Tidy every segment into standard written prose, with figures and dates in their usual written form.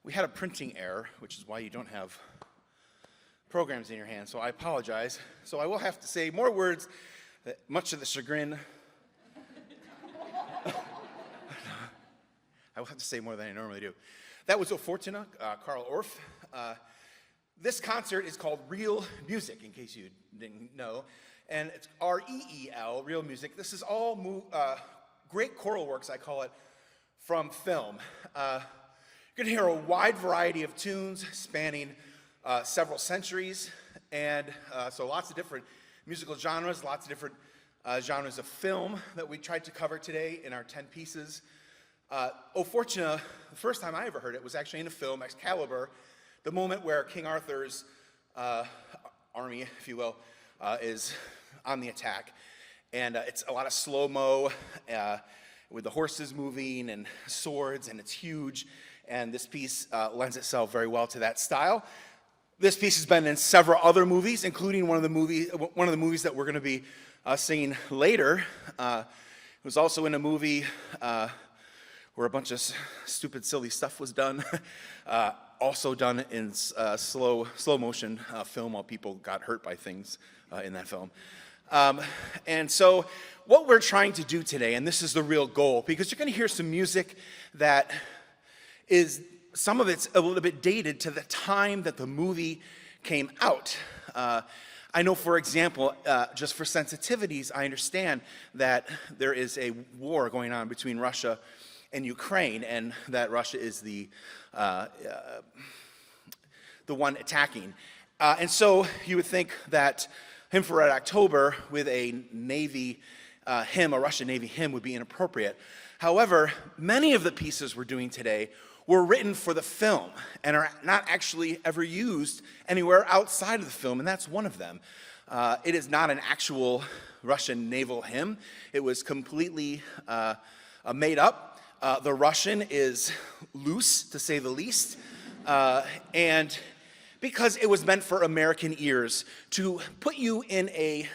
We had a printing error, which is why you don't have programs in your hand, so I apologize. So I will have to say more words, much to the chagrin. I will have to say more than I normally do. That was O Fortuna, Carl Orff. This concert is called Reel Music, in case you didn't know, and it's R-E-E-L, Reel Music. This is all great choral works, I call it, from film. You're going to hear a wide variety of tunes spanning several centuries, and so lots of different musical genres, lots of different genres of film that we tried to cover today in our 10 pieces. O Fortuna, the first time I ever heard it was actually in a film, Excalibur, the moment where King Arthur's army, if you will, is on the attack. And it's a lot of slow-mo with the horses moving and swords, and it's huge. And this piece lends itself very well to that style. This piece has been in several other movies, including one of the movies that we're going to be singing later. It was also in a movie where a bunch of stupid, silly stuff was done. Also done in slow motion film while people got hurt by things in that film. And so what we're trying to do today, and this is the real goal, because you're going to hear some music that is, some of it's a little bit dated to the time that the movie came out. I know, for example, just for sensitivities, I understand that there is a war going on between Russia and Ukraine, and that Russia is the one attacking. And so you would think that Hymn for Red October with a Navy hymn, a Russian Navy hymn, would be inappropriate. However, many of the pieces we're doing today were written for the film and are not actually ever used anywhere outside of the film, and that's one of them. It is not an actual Russian naval hymn. It was completely made up. The Russian is loose, to say the least, and because it was meant for American ears to put you in a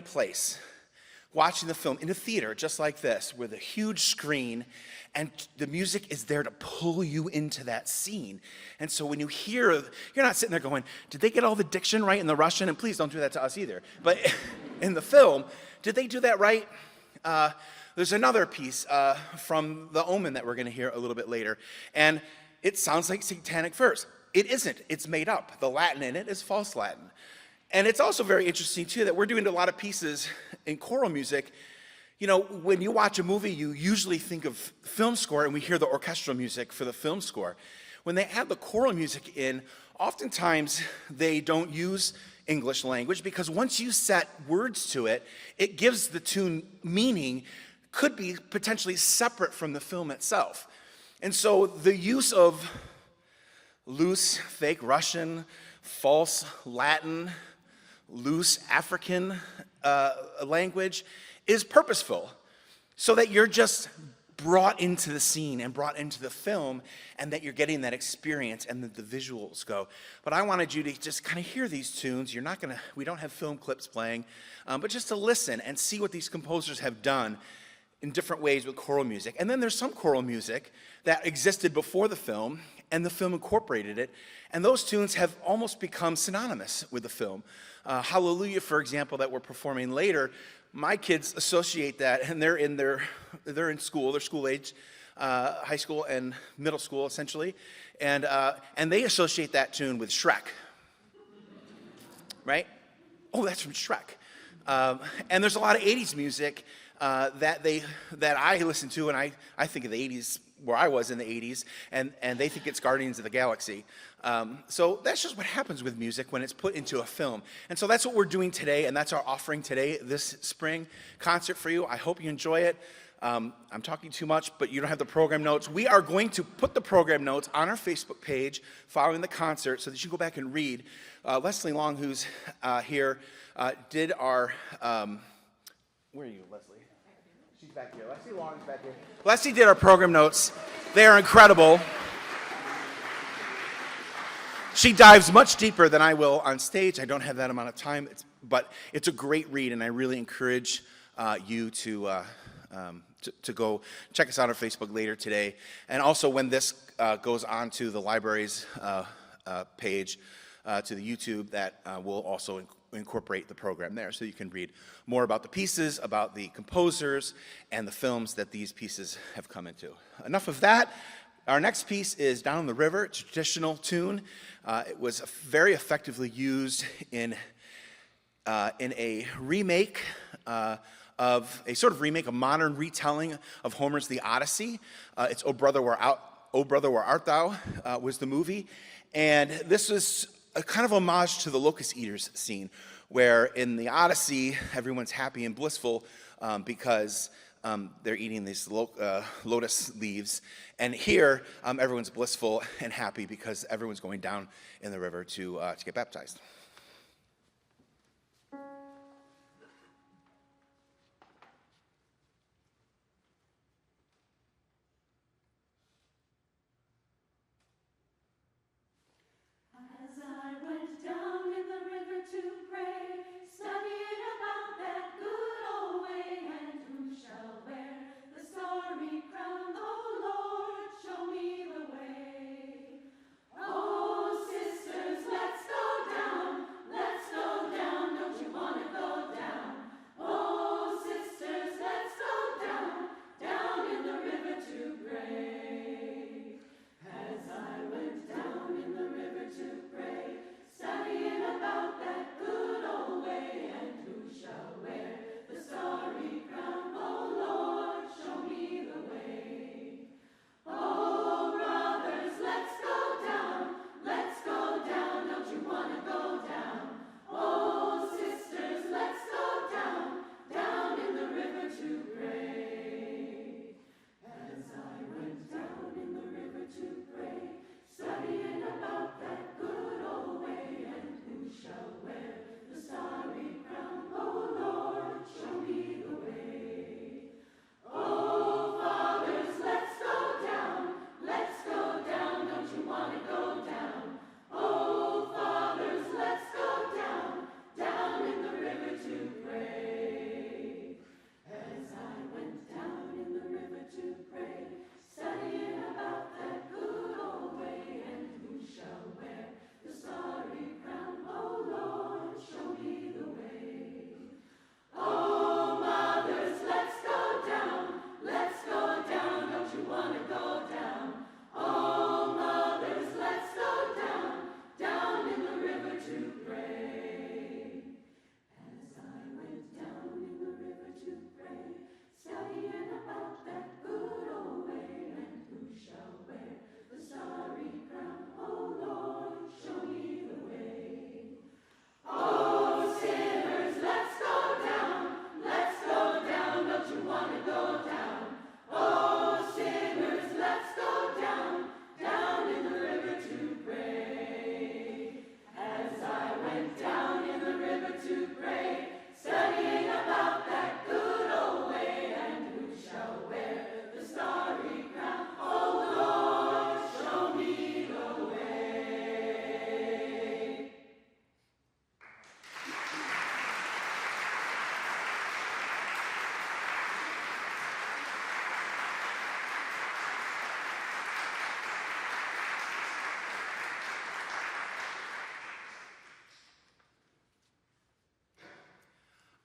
place, watching the film in a theater just like this, with a huge screen, and the music is there to pull you into that scene. And so when you hear, you're not sitting there going, did they get all the diction right in the Russian? And please don't do that to us either. But in the film, did they do that right? There's another piece from The Omen that we're going to hear a little bit later. And it sounds like satanic verse. It isn't. It's made up. The Latin in it is false Latin. And it's also very interesting, too, that we're doing a lot of pieces in choral music. You know, when you watch a movie, you usually think of film score, and we hear the orchestral music for the film score. When they add the choral music in, oftentimes they don't use English language, because once you set words to it, it gives the tune meaning, could be potentially separate from the film itself. And so the use of loose, fake Russian, false Latin, loose African language is purposeful, so that you're just brought into the scene and brought into the film, and that you're getting that experience and that the visuals go. But I wanted you to just kind of hear these tunes. We don't have film clips playing, but just to listen and see what these composers have done in different ways with choral music. And then there's some choral music that existed before the film, and the film incorporated it, and those tunes have almost become synonymous with the film. Hallelujah, for example, that we're performing later, my kids associate that, and they're in school, they're school age, high school and middle school essentially, and they associate that tune with Shrek, right? Oh, that's from Shrek. And there's a lot of 80s music that I listen to, and I think of the 80s where I was in the 80s, and they think it's Guardians of the Galaxy. So that's just what happens with music when it's put into a film. And so that's what we're doing today, and that's our offering today, this spring concert for you. I hope you enjoy it. I'm talking too much, but you don't have the program notes. We are going to put the program notes on our Facebook page following the concert so that you can go back and read. Leslie Long, who's here, did our... where are you, Leslie? She's back here. Leslie Long is back here. Leslie did our program notes. They are incredible. She dives much deeper than I will on stage. I don't have that amount of time, but it's a great read, and I really encourage you to to go check us out on Facebook later today. And also when this goes on to the library's page, to the YouTube, that will also incorporate the program there, so you can read more about the pieces, about the composers, and the films that these pieces have come into. Enough of that. Our next piece is Down the River, a traditional tune. It was very effectively used in a remake of a sort of remake, a modern retelling of Homer's The Odyssey. It's O Brother, Where Art Thou was the movie. And this was a kind of homage to the locust eaters scene, where in the Odyssey, everyone's happy and blissful because they're eating these lotus leaves. And here, everyone's blissful and happy because everyone's going down in the river to get baptized.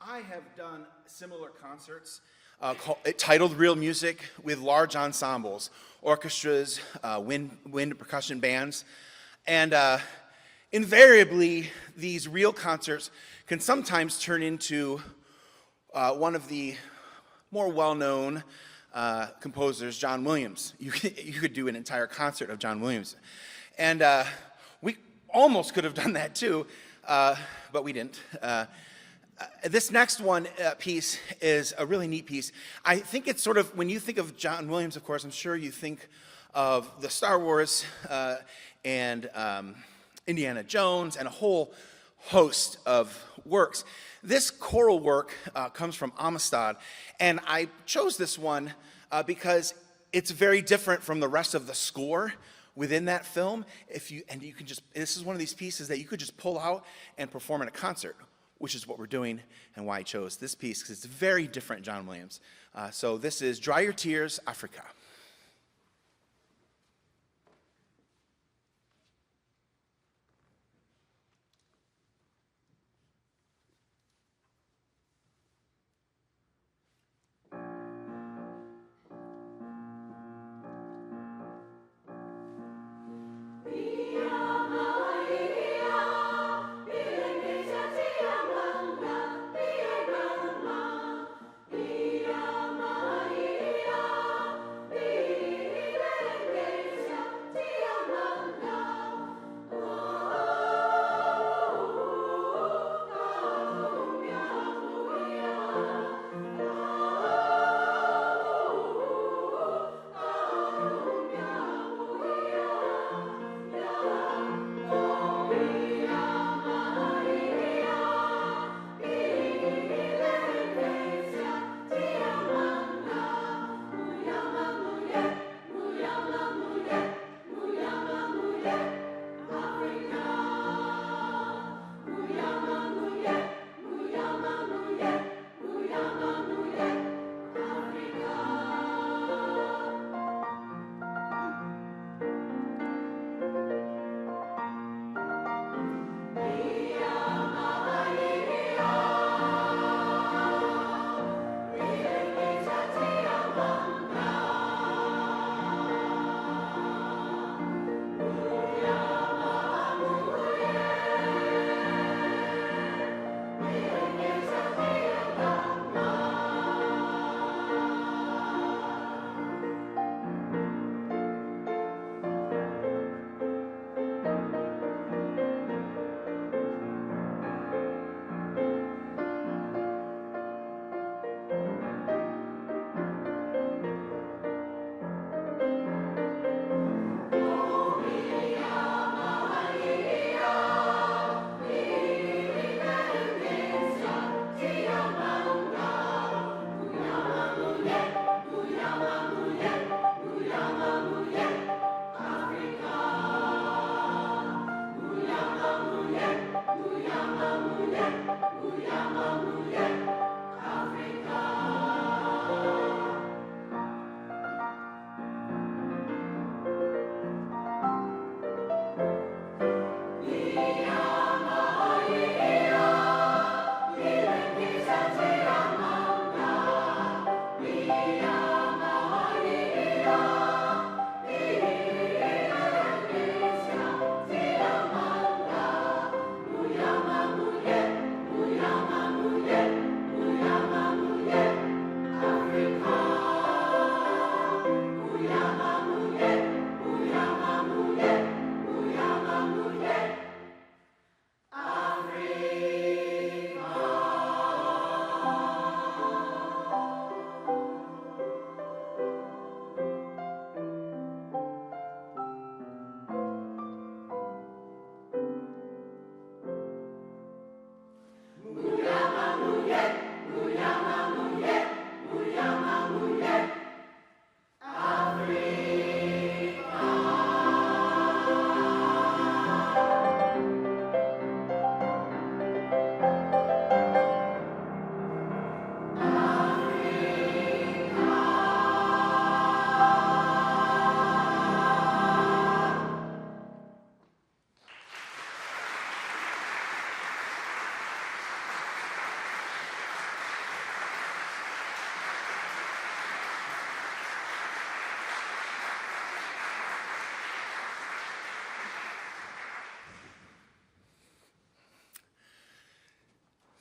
I have done similar concerts titled Real Music with large ensembles, orchestras, wind percussion bands, and invariably these real concerts can sometimes turn into one of the more well-known composers, John Williams. You could do an entire concert of John Williams. And we almost could have done that too, but we didn't. This next one piece is a really neat piece. I think it's sort of, when you think of John Williams, of course, I'm sure you think of the Star Wars and Indiana Jones and a whole host of works. This choral work comes from Amistad, and I chose this one because it's very different from the rest of the score within that film. You can just, this is one of these pieces that you could just pull out and perform in a concert. which is what we're doing and why I chose this piece, because it's very different John Williams. So this is Dry Your Tears, Africa.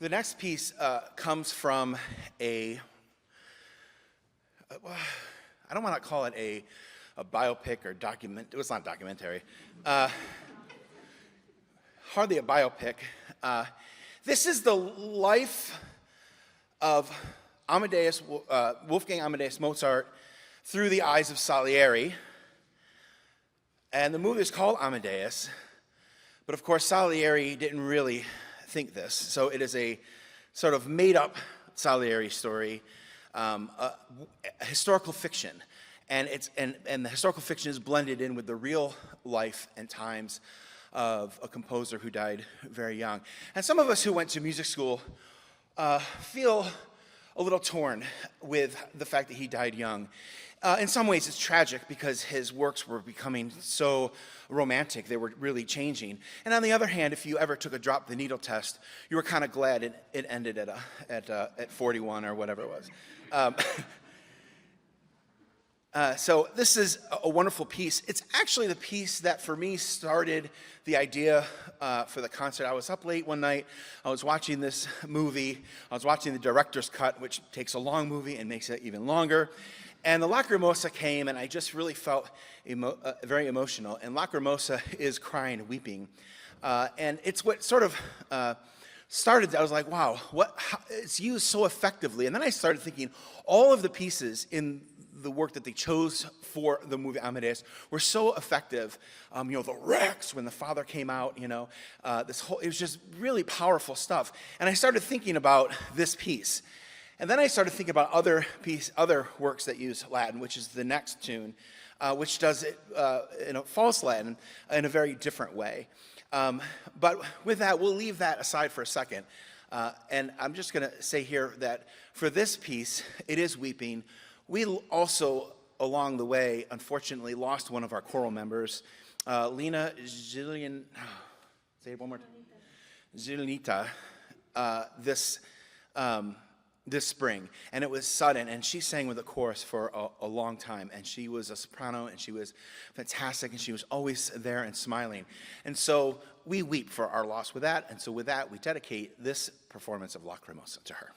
The next piece comes from I don't want to call it a biopic or document. It's not documentary. Hardly a biopic. This is the life of Wolfgang Amadeus Mozart through the eyes of Salieri. And the movie is called Amadeus. But of course, Salieri didn't really think this. So it is a sort of made-up Salieri story, a historical fiction. And the historical fiction is blended in with the real life and times of a composer who died very young. And some of us who went to music school feel a little torn with the fact that he died young. In some ways, it's tragic because his works were becoming so romantic. They were really changing. And on the other hand, if you ever took a drop the needle test, you were kind of glad it ended at 41 or whatever it was. So this is a wonderful piece. It's actually the piece that, for me, started the idea for the concert. I was up late one night. I was watching this movie. I was watching the director's cut, which takes a long movie and makes it even longer. And the Lacrimosa came, and I just really felt very emotional. And Lacrimosa is crying and weeping. And it's what sort of started. I was like, wow, it's used so effectively. And then I started thinking all of the pieces in the work that they chose for the movie Amadeus were so effective. The Rex, when the father came out, it was just really powerful stuff. And I started thinking about this piece. And then I started thinking about other works that use Latin, which is the next tune, which does it in a false Latin in a very different way. But with that, we'll leave that aside for a second. And I'm just going to say here that for this piece, it is weeping. We also, along the way, unfortunately, lost one of our choral members, Lena Zillian. Say it one more time. Zilnita. This spring, and it was sudden, and she sang with the chorus for a long time, and she was a soprano, and she was fantastic, and she was always there and smiling. And so we weep for our loss with that, and so with that, we dedicate this performance of Lacrimosa to her.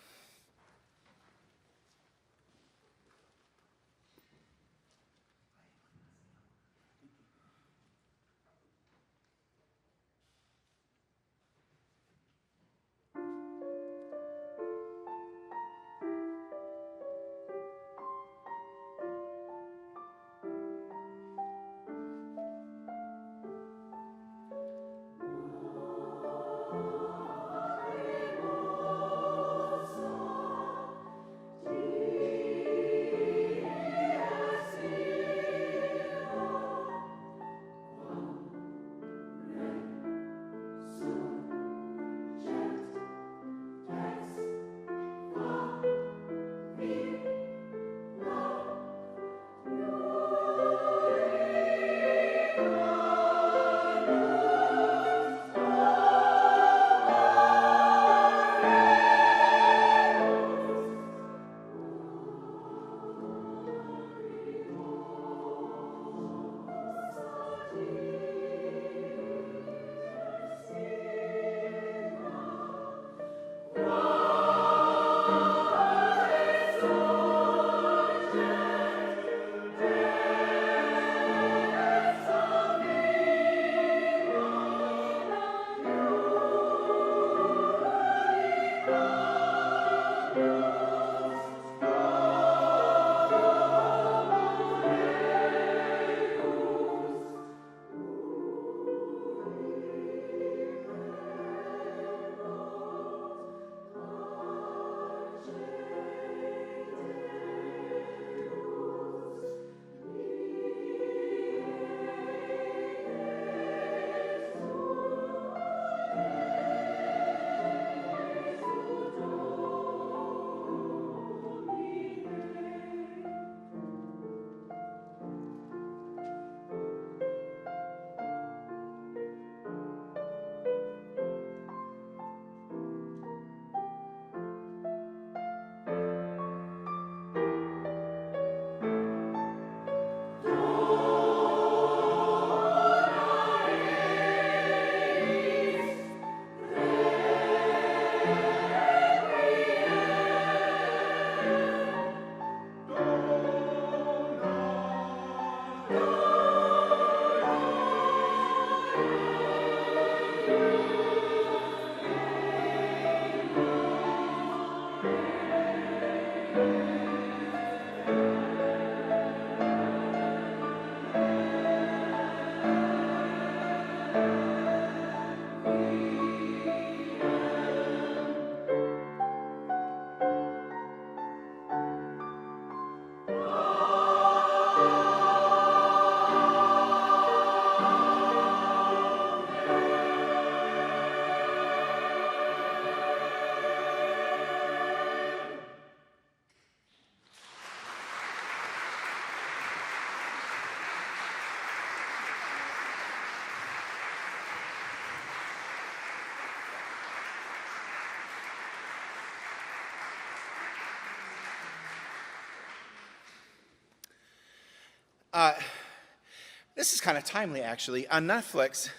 This is kind of timely, actually. On Netflix,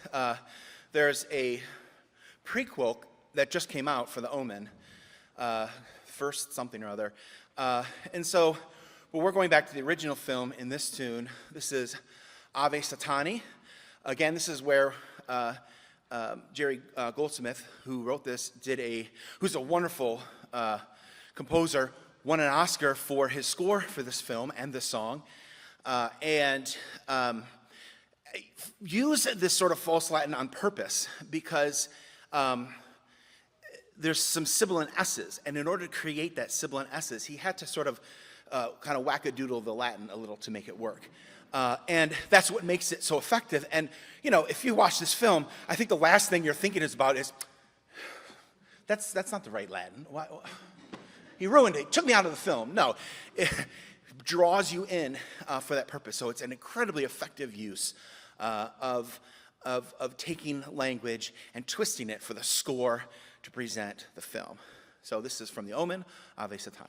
there's a prequel that just came out for The Omen, first something or other. And so, well, we're going back to the original film in this tune. This is Ave Satani. Again, this is where Jerry Goldsmith, who wrote this, who's a wonderful composer, won an Oscar for his score for this film and this song. And use this sort of false Latin on purpose because there's some sibilant S's, and in order to create that sibilant S's, he had to sort of kind of wackadoodle the Latin a little to make it work. And that's what makes it so effective. And, you know, if you watch this film, I think the last thing you're thinking about is, that's not the right Latin. Why? He ruined it. He took me out of the film. No. It draws you in for that purpose. So it's an incredibly effective use of taking language and twisting it for the score to present the film. So this is from The Omen, Ave Satani.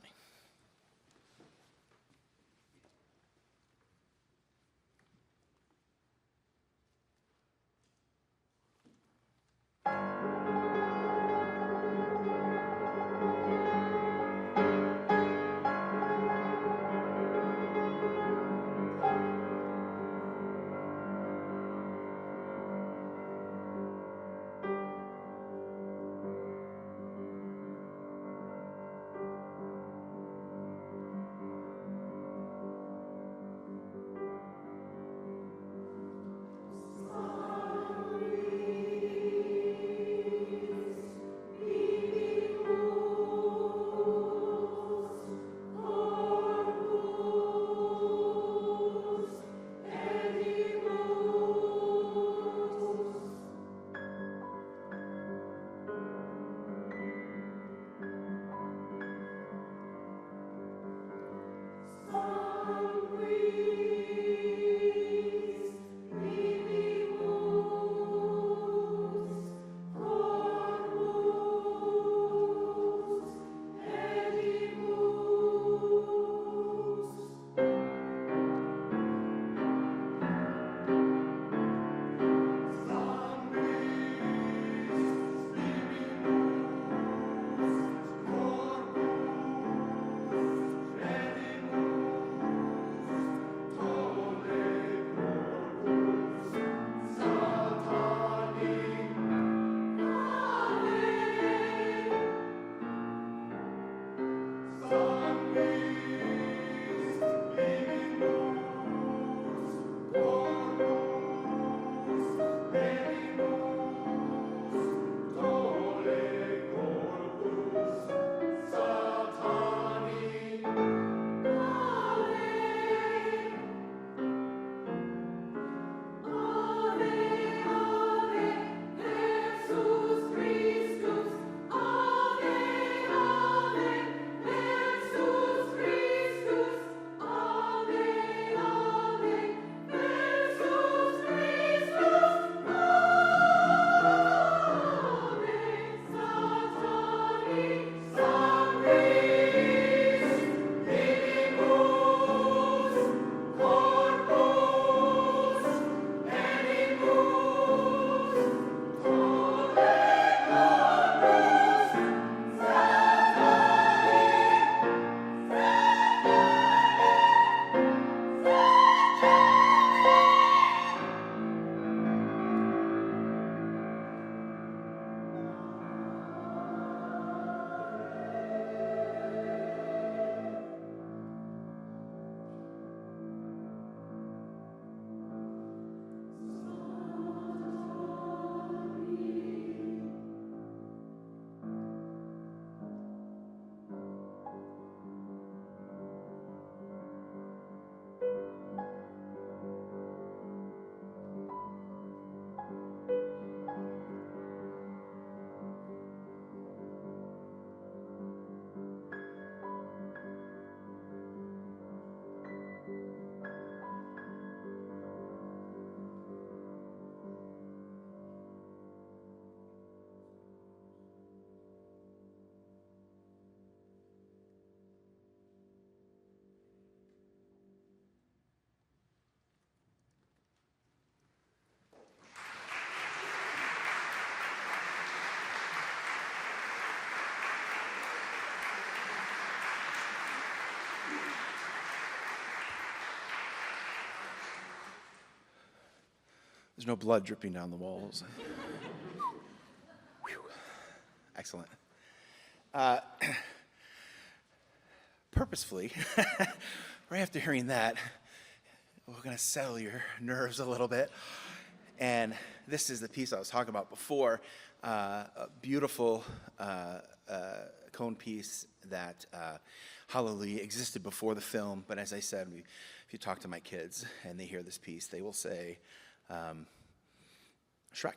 There's no blood dripping down the walls. Whew. Excellent. Purposefully, right after hearing that, we're going to settle your nerves a little bit. And this is the piece I was talking about before, a beautiful cone piece that Hallelujah existed before the film. But as I said, if you talk to my kids and they hear this piece, they will say, Shrek.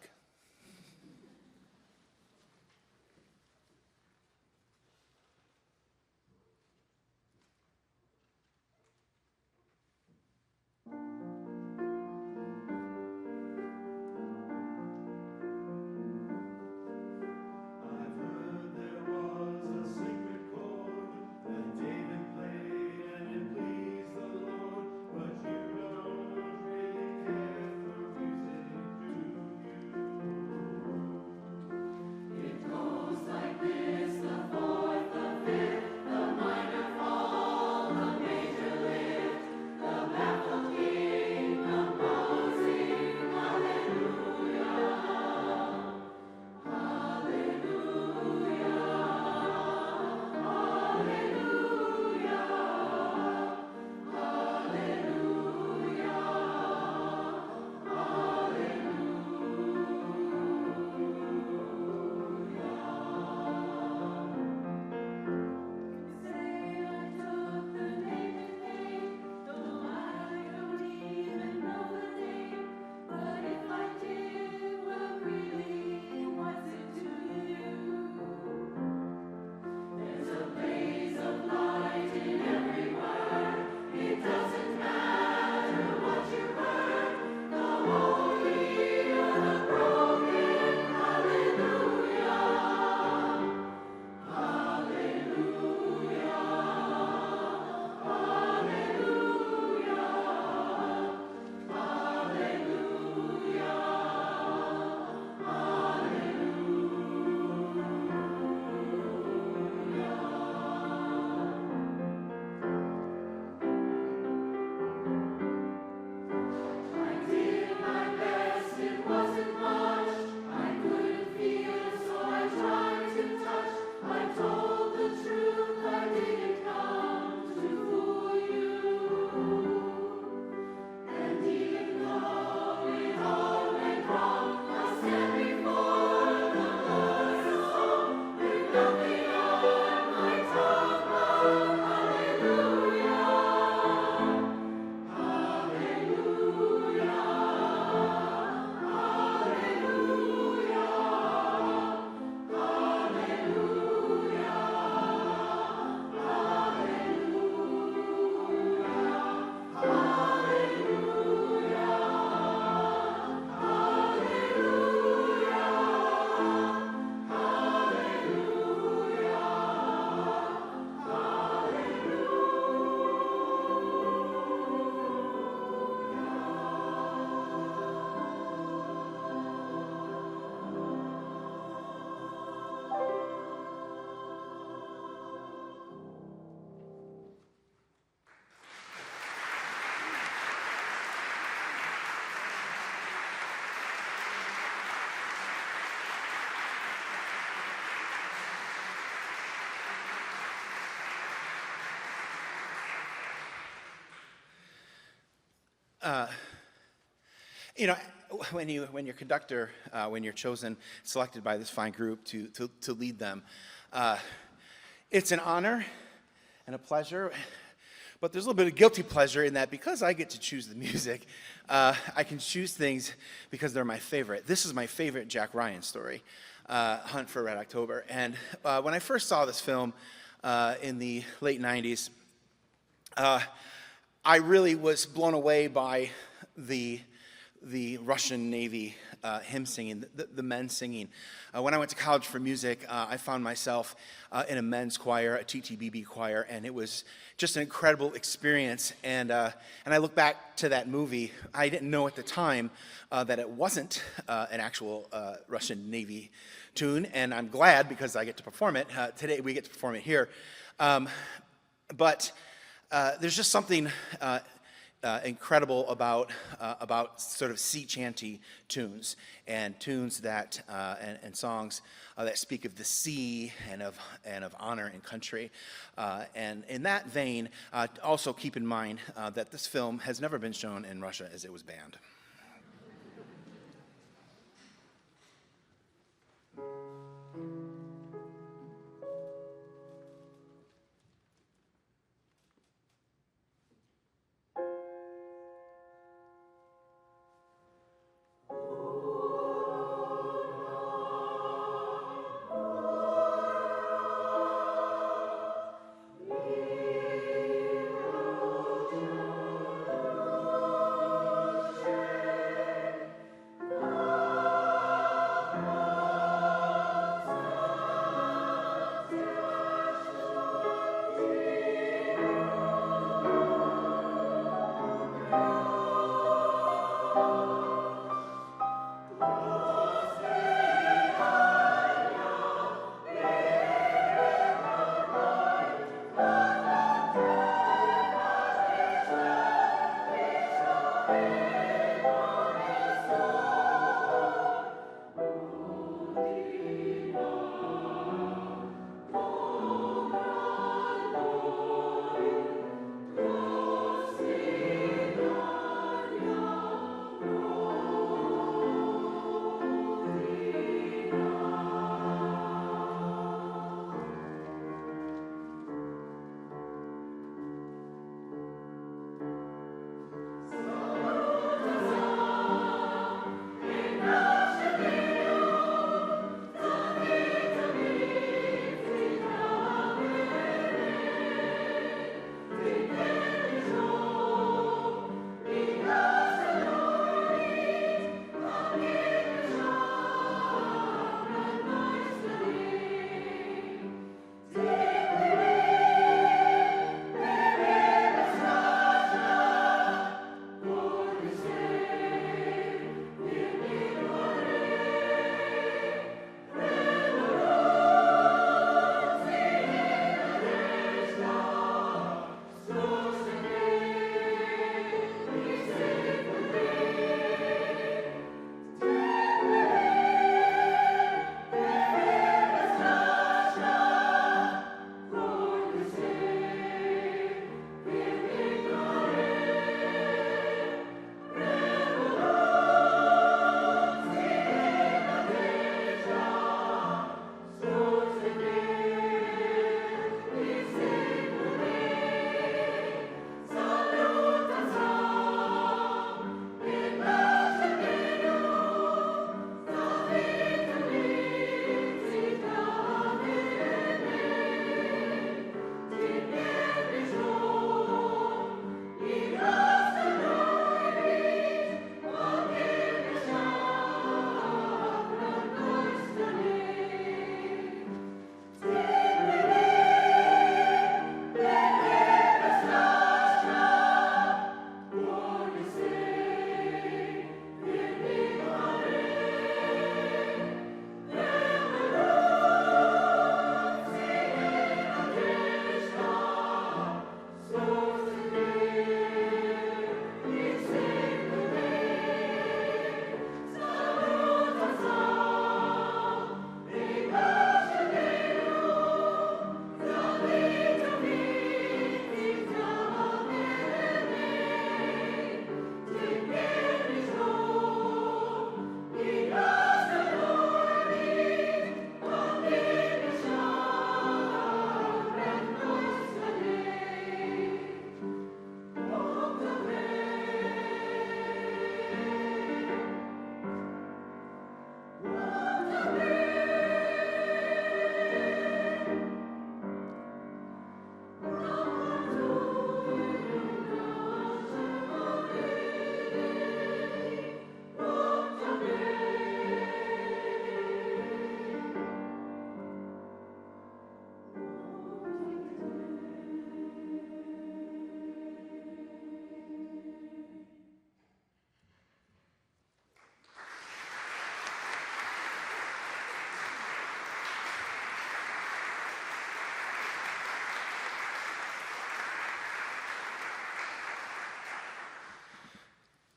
You know, when you're conductor, when you're chosen, selected by this fine group to lead them, it's an honor and a pleasure. But there's a little bit of guilty pleasure in that because I get to choose the music, I can choose things because they're my favorite. This is my favorite Jack Ryan story, Hunt for Red October. And when I first saw this film in the late 90s, I really was blown away by the Russian Navy hymn singing, the men singing. When I went to college for music, I found myself in a men's choir, a TTBB choir, and it was just an incredible experience. And I look back to that movie. I didn't know at the time that it wasn't an actual Russian Navy tune, and I'm glad because I get to perform it. Today we get to perform it here. But there's just something incredible about sort of sea chanty tunes and tunes that and songs that speak of the sea and of honor and country. And in that vein, also keep in mind that this film has never been shown in Russia as it was banned.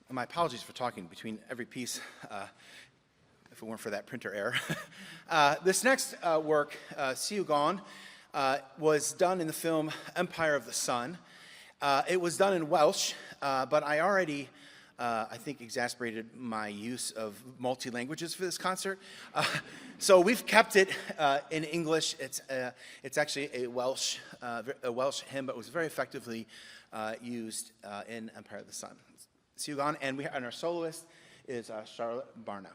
My apologies for talking between every piece, if it weren't for that printer error. This next work, Siouxgan, was done in the film Empire of the Sun. It was done in Welsh, but I already, I think, exasperated my use of multi-languages for this concert. So we've kept it in English. It's actually a Welsh hymn, but it was very effectively used in Empire of the Sun. Siouxgan, and our soloist is Charlotte Barna.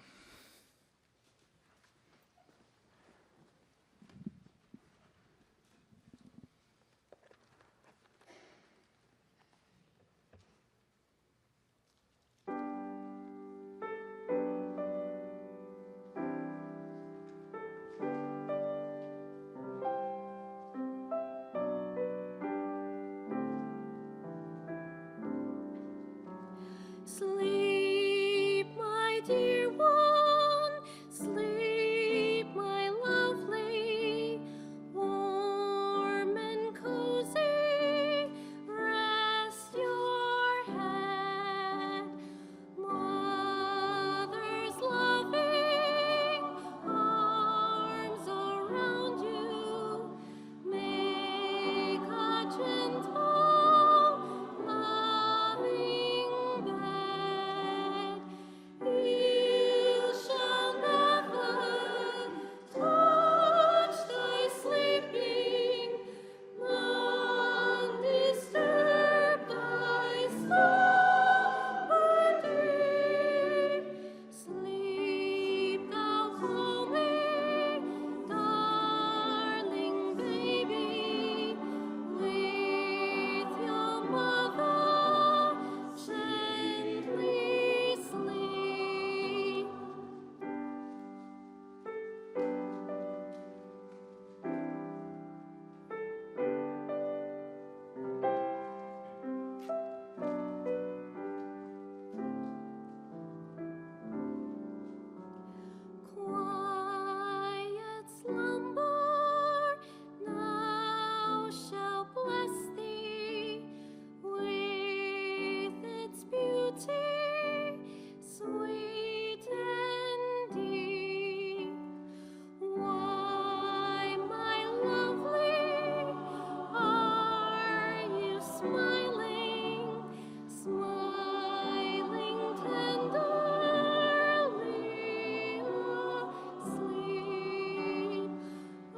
Sleep, my dear one, sleep, my lovely, warm and cozy, rest your head. Mother's loving arms around you make a gentle, loving bed. You shall never touch thy sleeping, none disturb thy slumber deep. Sleep thou calmly, darling baby, with your mother gently sleep. Quiet slumber now shall bless thee with its beauty, sweet and deep. Why, my lovely, are you smiling, smiling tenderly asleep?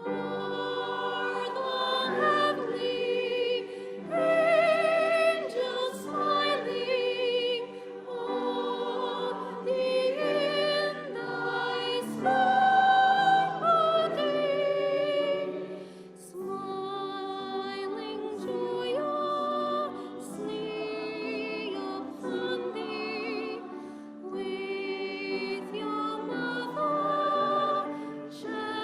Are the heavenly angels smiling on thee in thy slumber deep? Smiling joyously upon thee, with your mother gently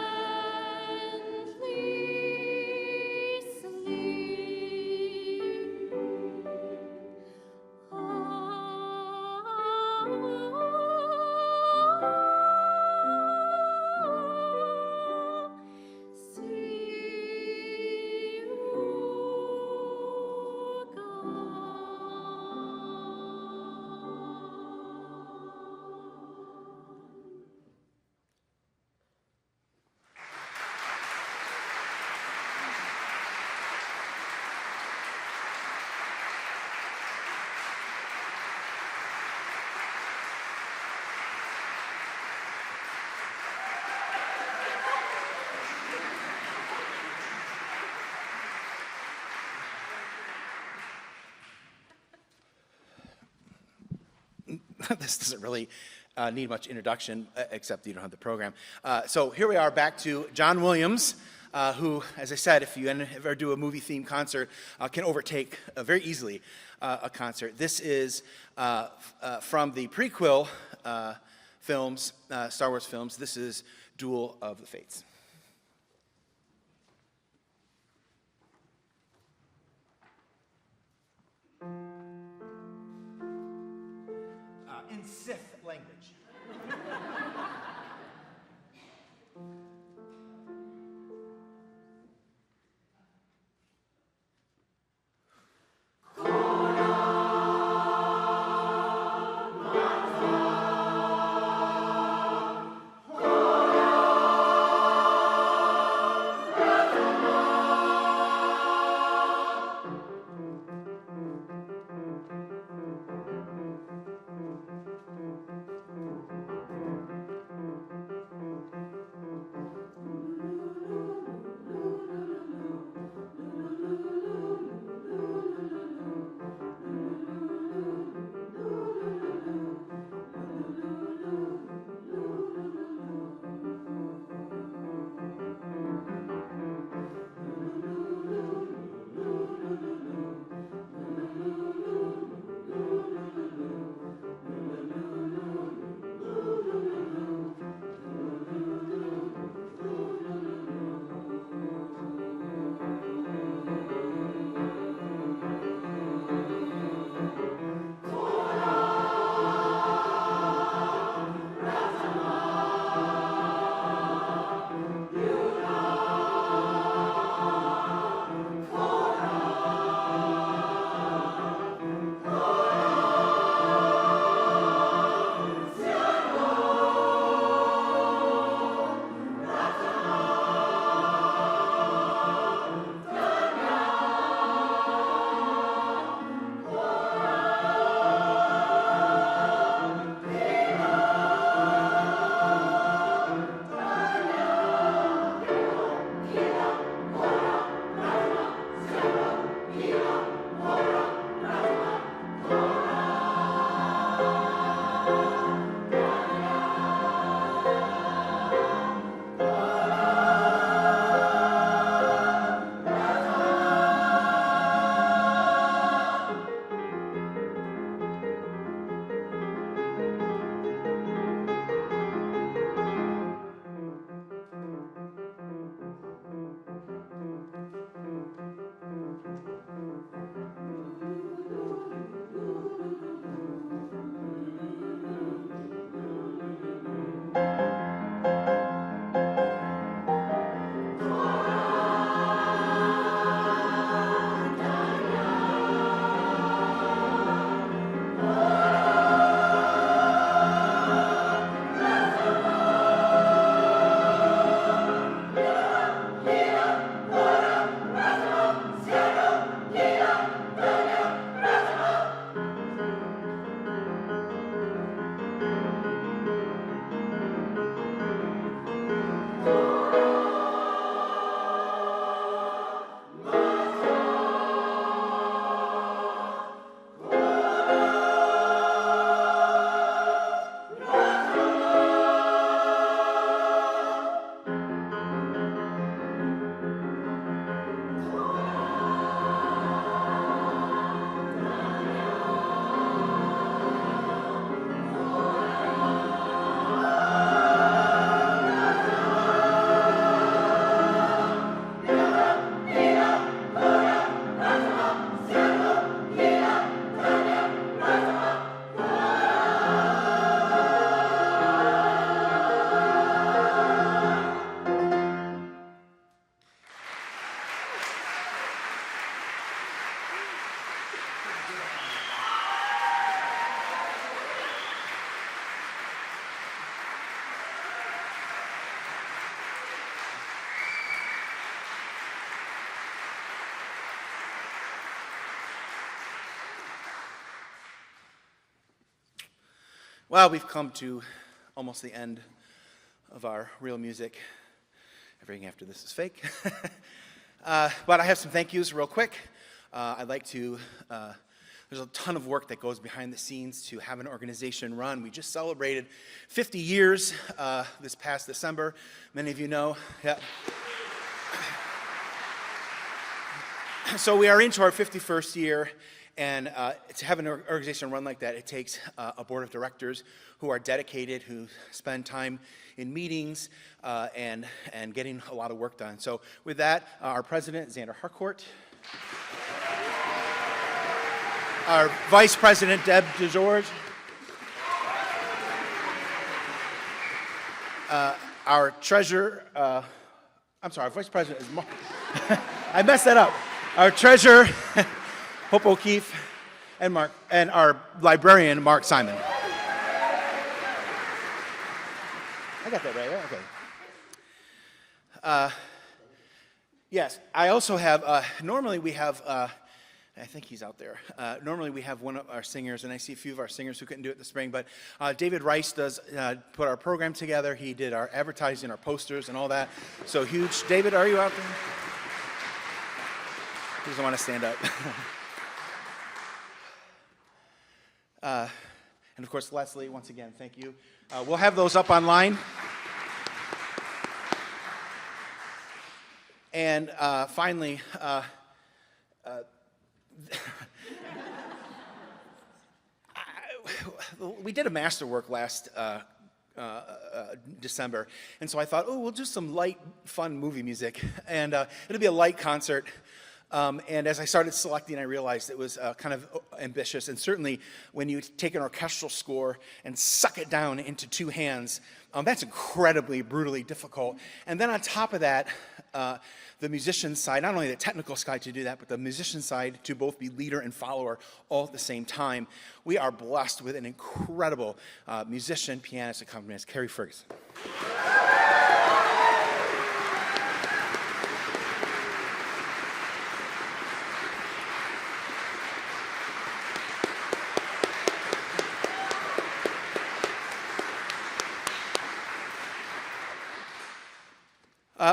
This doesn't really need much introduction, except you don't have the program. So here we are back to John Williams, who, as I said, if you ever do a movie-themed concert, can overtake very easily a concert. This is from the prequel films, Star Wars films. This is Duel of the Fates. In Sith language. Well, we've come to almost the end of our real music. Everything after this is fake. But I have some thank yous real quick. I'd like to, there's a ton of work that goes behind the scenes to have an organization run. We just celebrated 50 years this past December. Many of you know. Yeah. So we are into our 51st year, and to have an organization run like that, it takes a board of directors who are dedicated, who spend time in meetings and getting a lot of work done. So with that, our president, Xander Harcourt. Our vice president, Deb DeGeorge. Our treasurer, I'm sorry, our vice president is Mark. I messed that up. Our treasurer, Hope O'Keefe, and our librarian, Mark Simon. I got that right, okay. Yes, I also have, normally we have, I think he's out there. Normally we have one of our singers, and I see a few of our singers who couldn't do it this spring, but David Rice does put our program together. He did our advertising, our posters, and all that. So huge. David, are you out there? He doesn't want to stand up. And of course, Leslie, once again, thank you. We'll have those up online. And finally, we did a masterwork last December, and so I thought, oh, we'll do some light, fun movie music, and it'll be a light concert. And as I started selecting, I realized it was kind of ambitious, and certainly when you take an orchestral score and suck it down into two hands, that's incredibly, brutally difficult. And then on top of that, the musician side, not only the technical side to do that, but the musician side to both be leader and follower all at the same time. We are blessed with an incredible musician, pianist, accompanist, Carrie Ferguson.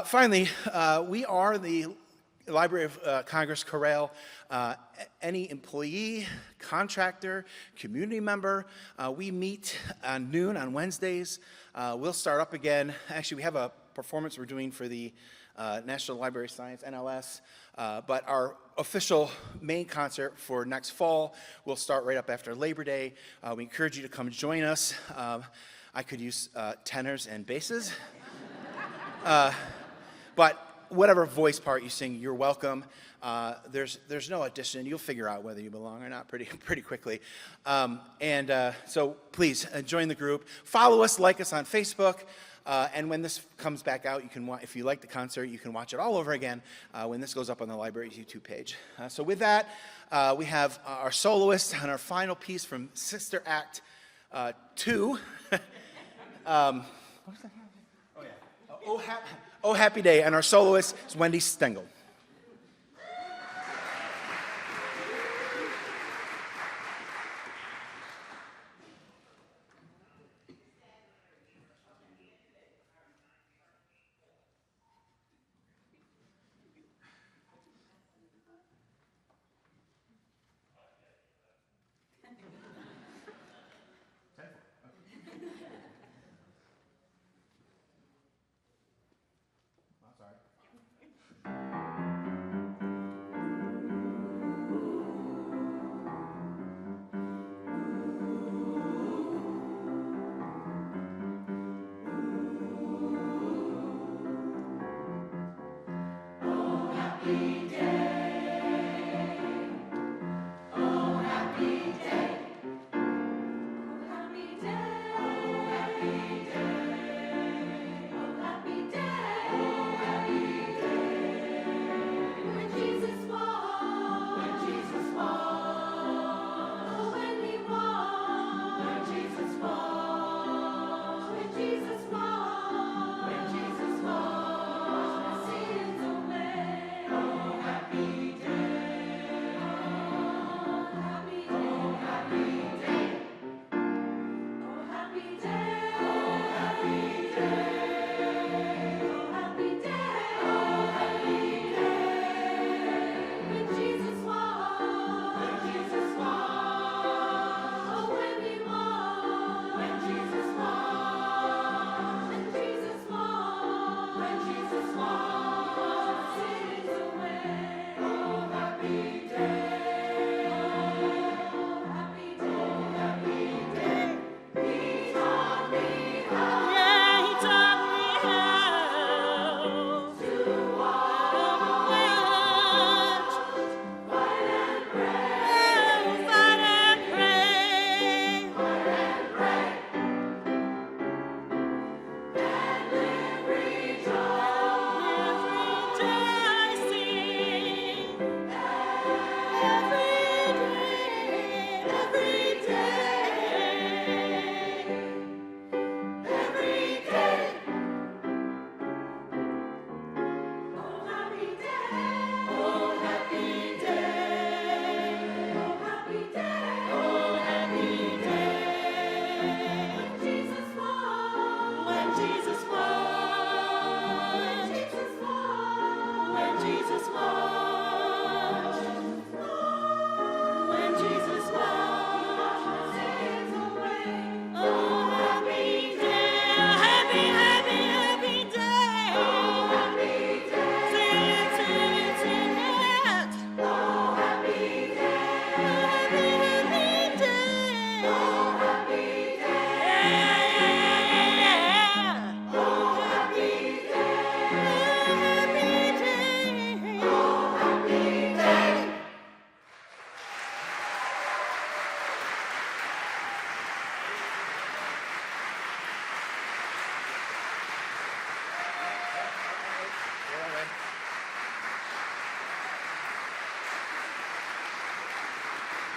Finally, we are the Library of Congress Chorale. Any employee, contractor, community member, we meet on noon on Wednesdays. We'll start up again. Actually, we have a performance we're doing for the National Library of Science, NLS, but our official main concert for next fall will start right up after Labor Day. We encourage you to come join us. I could use tenors and basses. But whatever voice part you sing, you're welcome. There's no audition. You'll figure out whether you belong or not pretty quickly. So please join the group. Follow us, like us on Facebook. And when this comes back out, you can if you like the concert, you can watch it all over again when this goes up on the library's YouTube page. So with that, we have our soloist on our final piece from Sister Act 2. What was that? Oh, yeah. Oh, Happy Day, and our soloist is Wendy Stengel. I'm sorry.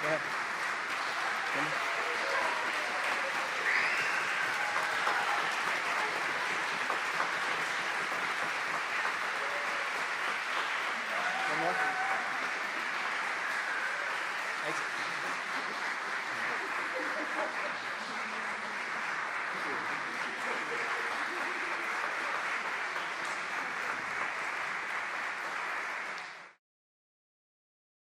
Go ahead. One more. Thanks.